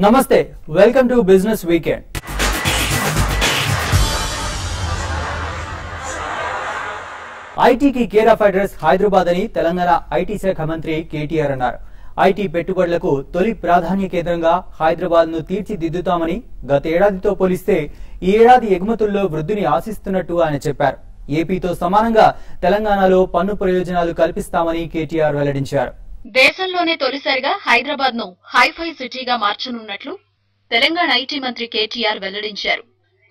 నమస్తే welcome to business weekend. ఐటీకి care of address Hyderabad అని తెలంగాణ ఐటీ శాఖ మంత్రి కేటీఆర్ అన్నారు. ఐటీ పెట్టుబడులకు తొలి ప్రాధాన్య కేంద్రంగా హైదరాబాద్ ను తీర్చిదిద్దుతామని, గత ఏడాదితో పోలిస్తే ఈ ఏడాది ఎగుమతుల్లో వృద్ధిని ఆశిస్తున్నట్టు ఆయన చెప్పారు. ఏపీతో సమానంగా తెలంగాణలో పన్ను ప్రయోజనాలు కల్పిస్తామని కేటీఆర్ వెల్లడించారు. దేశంలోనే తొలిసారిగా హైదరాబాద్ ను హైఫై సిటీగా మార్చనున్నట్లు తెలంగాణ ఐటీ మంత్రి కేటీఆర్ వెల్లడించారు.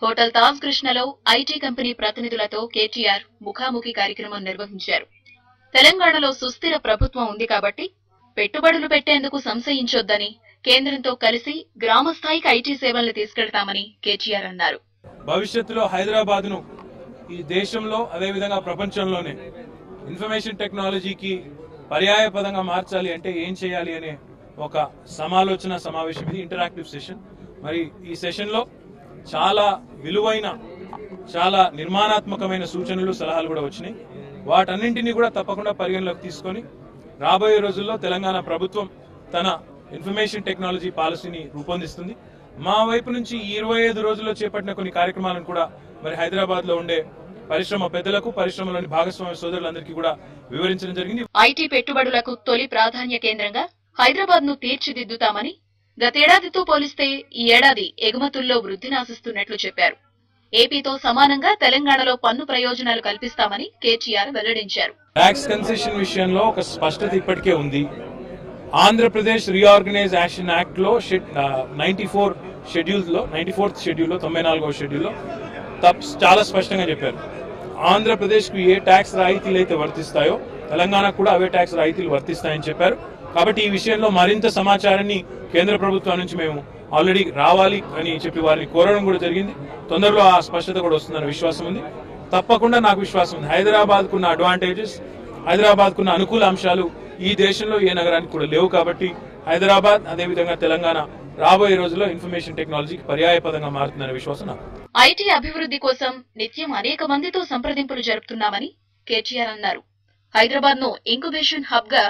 హోటల్ తాజ్ కృష్ణలో ఐటీ కంపెనీ ప్రతినిధులతో కేటీఆర్ ముఖాముఖి కార్యక్రమం నిర్వహించారు. తెలంగాణలో సుస్థిర ప్రభుత్వం ఉంది కాబట్టి పెట్టుబడులు పెట్టేందుకు సంశయించొద్దని, కేంద్రంతో కలిసి గ్రామ స్థాయికి ఐటీ సేవలను తీసుకెళ్తామని కేటీఆర్ అన్నారు. భవిష్యత్తులో హైదరాబాద్ ను ఈ దేశంలో అదేవిధంగా ప్రపంచంలోనే ఇన్ఫర్మేషన్ టెక్నాలజీకి పర్యాయ పదంగా మార్చాలి అంటే ఏం చేయాలి అనే ఒక సమాలోచన సమావేశం, ఇది ఇంటరాక్టివ్ సెషన్. మరి ఈ సెషన్ లో చాలా విలువైన, చాలా నిర్మాణాత్మకమైన సూచనలు, సలహాలు కూడా వచ్చినాయి. వాటన్నింటినీ కూడా తప్పకుండా పరిగణలోకి తీసుకొని రాబోయే రోజుల్లో తెలంగాణ ప్రభుత్వం తన ఇన్ఫర్మేషన్ టెక్నాలజీ పాలసీని రూపొందిస్తుంది. మా వైపు నుంచి 25 రోజుల్లో చేపట్టిన కొన్ని కార్యక్రమాలను కూడా మరి హైదరాబాద్ లో ఉండే పరిశ్రమ పెద్దలకు, పరిశ్రమలోని భాగస్వామ్య సోదరులందరికీ కూడా వివరించడం జరిగింది. ఐటీ పెట్టుబడులకు తొలి ప్రాధాన్య కేంద్రంగా హైదరాబాద్ ను తీర్చిదిద్దుతామని, గతేడాదితో పోలిస్తే ఈ ఏడాది ఎగుమతుల్లో వృద్ధిని ఆశిస్తున్నట్లు చెప్పారు. ఏపీతో సమానంగా తెలంగాణలో పన్ను ప్రయోజనాలు కల్పిస్తామని కేటీఆర్ వెల్లడించారు. ట్యాక్స్ కన్సెషన్ విషయంలో ఒక స్పష్టత ఇప్పటికే ఉంది. ఆంధ్రప్రదేశ్ రీఆర్గనైజేషన్ యాక్ట్ లో 94th షెడ్యూల్లో 94వ షెడ్యూల్లో చాలా స్పష్టంగా చెప్పారు. ఆంధ్రప్రదేశ్ కు ఏ ట్యాక్స్ రాయితీలు అయితే వర్తిస్తాయో తెలంగాణకు కూడా అవే ట్యాక్స్ రాయితీలు వర్తిస్తాయని చెప్పారు. కాబట్టి ఈ విషయంలో మరింత సమాచారాన్ని కేంద్ర ప్రభుత్వం నుంచి మేము ఆల్రెడీ రావాలి అని చెప్పి వారిని కోరడం కూడా జరిగింది. తొందరలో ఆ స్పష్టత కూడా వస్తుందన్న విశ్వాసం ఉంది. తప్పకుండా నాకు విశ్వాసం ఉంది. హైదరాబాద్ కున్న అడ్వాంటేజెస్, హైదరాబాద్ కున్న అనుకూల అంశాలు ఈ దేశంలో ఏ నగరానికి కూడా లేవు. కాబట్టి హైదరాబాద్ అదేవిధంగా తెలంగాణ రాబోయే రోజుల్లో ఇన్ఫర్మేషన్ టెక్నాలజీకి పర్యాయ పదంగా మారుతుందనే విశ్వాసం నాకు. ఐటీ అభివృద్ధి కోసం నిత్యం అనేక మందితో సంప్రదింపులు జరుపుతున్నామని కేటీఆర్ అన్నారు. హైదరాబాద్ ను ఇంక్యుబేషన్ హబ్ గా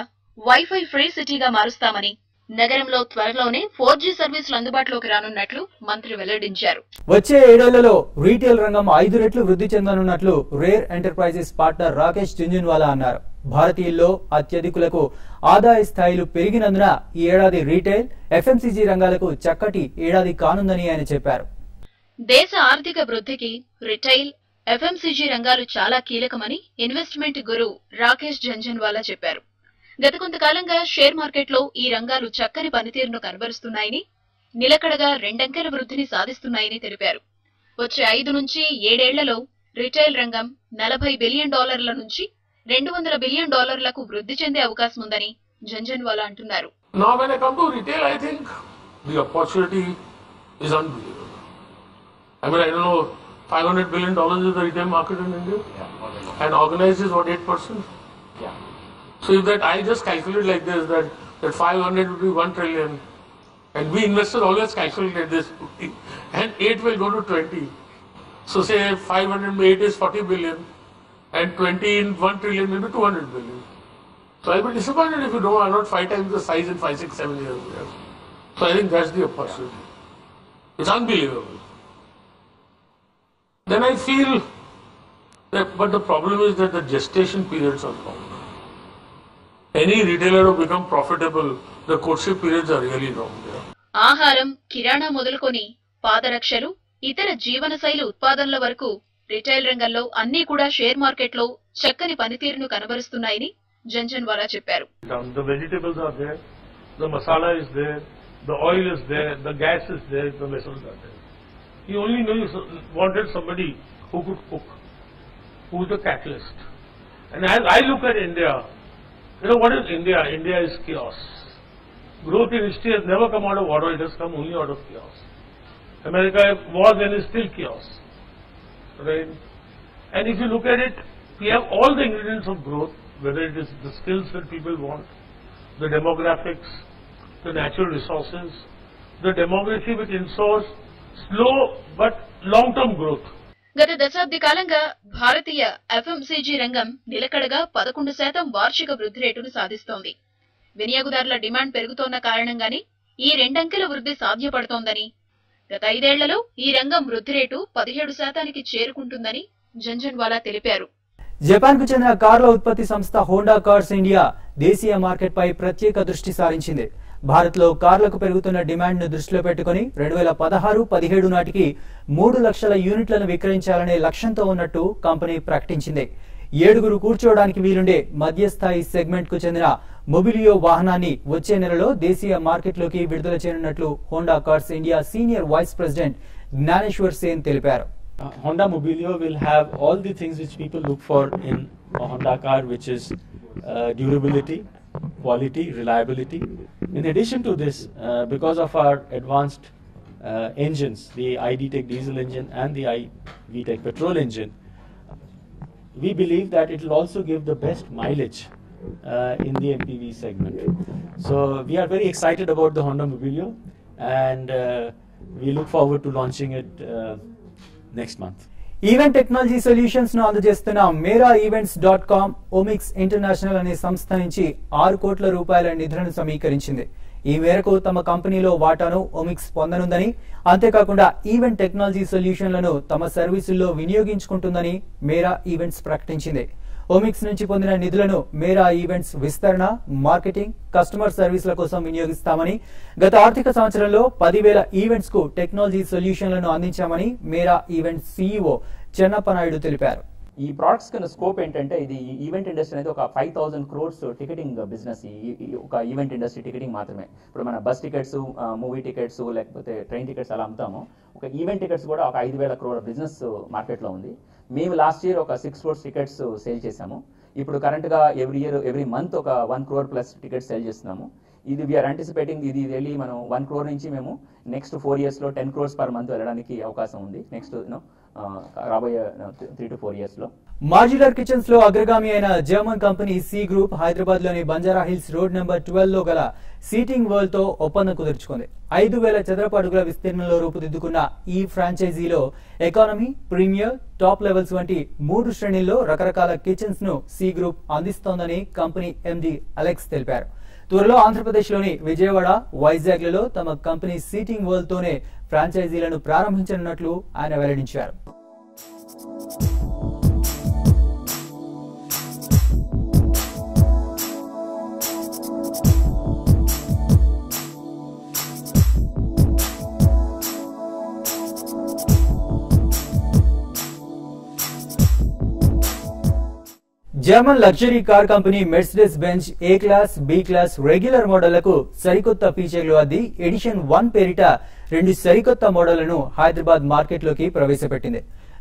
వైఫై ఫ్రీ సిటీగా మారుస్తామని, నగరంలో త్వరలోనే 4G సర్వీసులు అందుబాటులోకి రానున్నట్లు మంత్రి వెల్లడించారు. వచ్చే ఏడేళ్లలో రీటైల్ రంగం 5 రెట్లు వృద్ధి చెందనున్నట్లు rare enterprises partner Rakesh Jhunjhunwala అన్నారు. భారతీయుల్లో అత్యధికులకు ఆదాయ స్థాయిలు పెరిగినందున ఈ ఏడాది రీటైల్, ఎఫ్ఎంసీజీ రంగాలకు చక్కటి ఏడాది కానుందని ఆయన చెప్పారు. దేశ ఆర్థిక వృద్ధికి రిటైల్, ఎఫ్ఎంసీజీ రంగాలు చాలా కీలకమని ఇన్వెస్ట్మెంట్ గురు రాకేష్ జంజన్వాలా చెప్పారు. గత కొంతకాలంగా షేర్ మార్కెట్లో ఈ రంగాలు చక్కని పనితీరును కనబరుస్తున్నాయని, నిలకడగా 2 అంకెల వృద్ధిని సాధిస్తున్నాయని తెలిపారు. వచ్చే 5 నుంచి 7 ఏళ్లలో రిటైల్ రంగం $40 బిలియన్ నుంచి $200 బిలియన్ వృద్ధి చెందే అవకాశం ఉందని జంజన్వాలా అంటున్నారు. Now when I come to retail, I think the opportunity is unbelievable. I mean, I don't know, $500 billion is the retail market in India, and organized is what, 8%? Yeah. So if that, I just calculate like this, that 500 will be 1 trillion, and we investors always calculate this, and 8 will go to 20. So say 500 8 is 40 billion, and 20 in 1 trillion will be 200 billion. So I'll be disappointed if you are not 5 times the size in 5, 6, 7 years. So I think that's the opportunity. It's unbelievable. Then I feel that, but the problem is that the gestation periods are long. Any retailer to become profitable, the courtship periods are really long. ఆహారం, కిరాణా మొదలుకొని పాదరక్షలు, ఇతర జీవనశైలి ఉత్పాదనల వరకు retail రంగంలో అన్ని కూడా share market లో చక్కని పనితీరును కనబరుస్తున్నాయని జంజన్వాలా చెప్పారు. The vegetables are there, the masala is there, the oil is there, the gas is there, the vessels are there. You only know you wanted somebody who could cook, who is the catalyst. And as I look at India, you know what is India? India is chaos. Growth in history has never come out of order, it has come only out of chaos. America was and is still chaos. Right? And if you look at it, we have all the ingredients of growth, whether it is the skills that people want, the demographics, the natural resources, the demography which ensures slow but long-term growth. గత దశాబ్ది కాలంగా భారతీయ FMCG రంగం నిలకడగా 11% వార్షిక వృద్ధి రేటును సాధిస్తోంది. వినియోగదారుల demand పెరుగుతోన్న కారణంగానే ఈ రెండంకెల వృద్ధి సాధ్యపడుతోందని, గత 5 ఏళ్లలో ఈ రంగం వృద్ధి రేటు 17% చేరుకుంటుందని జంఝన్వాలా తెలిపారు. జపాన్ కు చెందిన కార్ల ఉత్పత్తి సంస్థ హోండా కార్స్ ఇండియా దేశీయ మార్కెట్ పై ప్రత్యేక దృష్టి సారించింది. భారత్ లో కార్లకు పెరుగుతున్న డిమాండ్ ను దృష్టిలో పెట్టుకుని 2016-17 నాటికి 3 లక్షల యూనిట్లను విక్రయించాలనే లక్ష్యంతో ఉన్నట్టు కంపెనీ ప్రకటించింది. 7 కూర్చోవడానికి వీలుండే మధ్యస్థాయి సెగ్మెంట్ కు చెందిన మొబిలియో వాహనాన్ని వచ్చే నెలలో దేశీయ మార్కెట్లోకి విడుదల చేయనున్నట్లు Honda cars India senior vice president Gyaneshwar Sen తెలిపారు. Honda Mobilio will have all the things which people look for in a Honda car, which is durability, quality, reliability. In addition to this, because of our advanced engines, the ID.Tech diesel engine and the iVTech petrol engine, we believe that it will also give the best mileage in the MPV segment. So we are very excited about the Honda Mobilio, and we look forward to launching it next month. Event technology solutions ను అందజేస్తున్న meraevents.com Omics international అనే సంస్థ నుంచి 6 కోట్ల రూపాయల నిధులను సమీకరించింది. ఈ మేరకు తమ కంపెనీలో వాటాను ఓమిక్స్ పొందనుందని, అంతేకాకుండా ఈవెంట్ టెక్నాలజీ సొల్యూషన్లను తమ సర్వీసుల్లో వినియోగించుకుంటుందని మేరా ఈవెంట్స్ ప్రకటించింది. ఓమిక్స్ నుంచి పొందిన నిధులను మేరా ఈవెంట్స్ విస్తరణ, మార్కెటింగ్, కస్టమర్ సర్వీసుల కోసం వినియోగిస్తామని, గత ఆర్థిక సంవత్సరంలో 10,000 ఈవెంట్స్ కు టెక్నాలజీ సొల్యూషన్లను అందించామని మేరా ఈవెంట్స్ సీఈఓ చెన్నప్పనాయుడు తెలిపారు. ఈ ప్రొడక్ట్స్ కింద స్కోప్ ఏంటంటే, ఇది ఈవెంట్ ఇండస్ట్రీ అనేది ఒక 5,000 crores టికెటింగ్ బిజినెస్. ఒక ఈవెంట్ ఇండస్ట్రీ టికెటింగ్ మాత్రమే. ఇప్పుడు మన బస్ టికెట్స్, మూవీ టికెట్స్, లేకపోతే ట్రైన్ టికెట్స్ అలా అమ్ముతాము. ఒక ఈవెంట్ టికెట్స్ కూడా ఒక 5,000 crore బిజినెస్ మార్కెట్లో ఉంది. మేము లాస్ట్ ఇయర్ ఒక 6 crores టికెట్స్ సేల్ చేశాము. ఇప్పుడు కరెంట్గా ఎవ్రీ మంత్ ఒక 1 crore plus టికెట్స్ సేల్ చేస్తున్నాము. ఇది వీఆర్ యాంటిసిపేటింగ్, ఇది వెళ్ళి మనం 1 crore నుంచి మేము నెక్స్ట్ 4 years లో 10 crores per month వెళ్ళడానికి అవకాశం ఉంది. నెక్స్ట్ రాబోయే 3 to 4 years లో. మాడ్యులర్ కిచెన్స్ లో అగ్రగామి అయిన German company C group Hyderabad లోని బంజారా హిల్స్ రోడ్ నెంబర్ 12 లో గల సీటింగ్ వరల్డ్ తో ఒప్పందం కుదుర్చుకుంది. 5,000 చదరపు అడుగుల విస్తీర్ణంలో రూపుదిద్దుకున్న ఈ ఫ్రాంచైజీలో ఎకానమీ, ప్రీమియర్, టాప్ లెవెల్స్ వంటి 3 శ్రేణుల్లో రకరకాల కిచెన్స్ ను సి గ్రూప్ అందిస్తోందని కంపెనీ ఎండి అలెక్స్ తెలిపారు. త్వరలో ఆంధ్రప్రదేశ్లోని విజయవాడ, వైజాగ్లలో తమ కంపెనీ సీటింగ్ వరల్డ్ తోనే ఫ్రాంచైజీలను ప్రారంభించనున్నట్లు ఆయన వెల్లడించారు. German luxury car company Mercedes Benz A class, B class regular మోడళ్లకు సరికొత్త ఫీచర్లు అద్ది ఎడిషన్ 1 పేరిట 2 సరికొత్త మోడళ్లను హైదరాబాద్ మార్కెట్లోకి ప్రవేశపెట్టింది.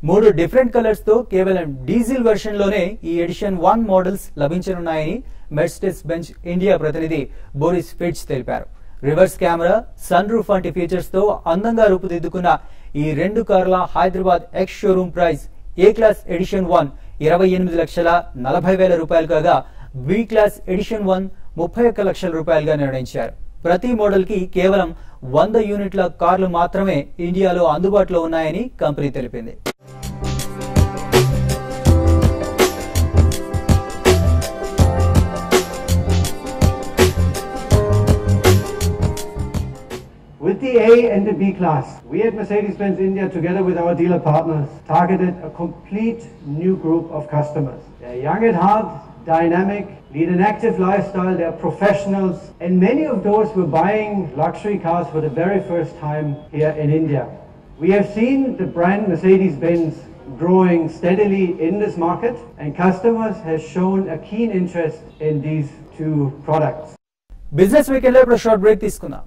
3 డిఫరెంట్ కలర్స్ తో కేవలం డీజిల్ వెర్షన్ లోనే ఈ ఎడిషన్ 1 మోడల్స్ లభించనున్నాయని మెర్సిడెస్ బెంజ్ ఇండియా ప్రతినిధి బోరిస్ ఫిట్జ్ తెలిపారు. రివర్స్ కెమెరా, సన్ రూఫ్ వంటి ఫీచర్స్ తో అందంగా రూపుదిద్దుకున్న ఈ 2 కార్ల Hyderabad ex showroom price A class edition 1 28,40,000 రూపాయలు కాగా, బి క్లాస్ ఎడిషన్ 1 31 లక్షల రూపాయలుగా నిర్ణయించారు. ప్రతి మోడల్ కి కేవలం 100 యూనిట్ల కార్లు మాత్రమే ఇండియాలో అందుబాటులో ఉన్నాయని కంపెనీ తెలిపింది. With the A and the B class, we at Mercedes-Benz India, together with our dealer partners, targeted a complete new group of customers. They're young at heart, dynamic, lead an active lifestyle, they're professionals, and many of those were buying luxury cars for the very first time here in India. We have seen the brand Mercedes-Benz growing steadily in this market, and customers have shown a keen interest in these two products. Business Weekend లో ఇప్పుడు short break తీసుకుందాం.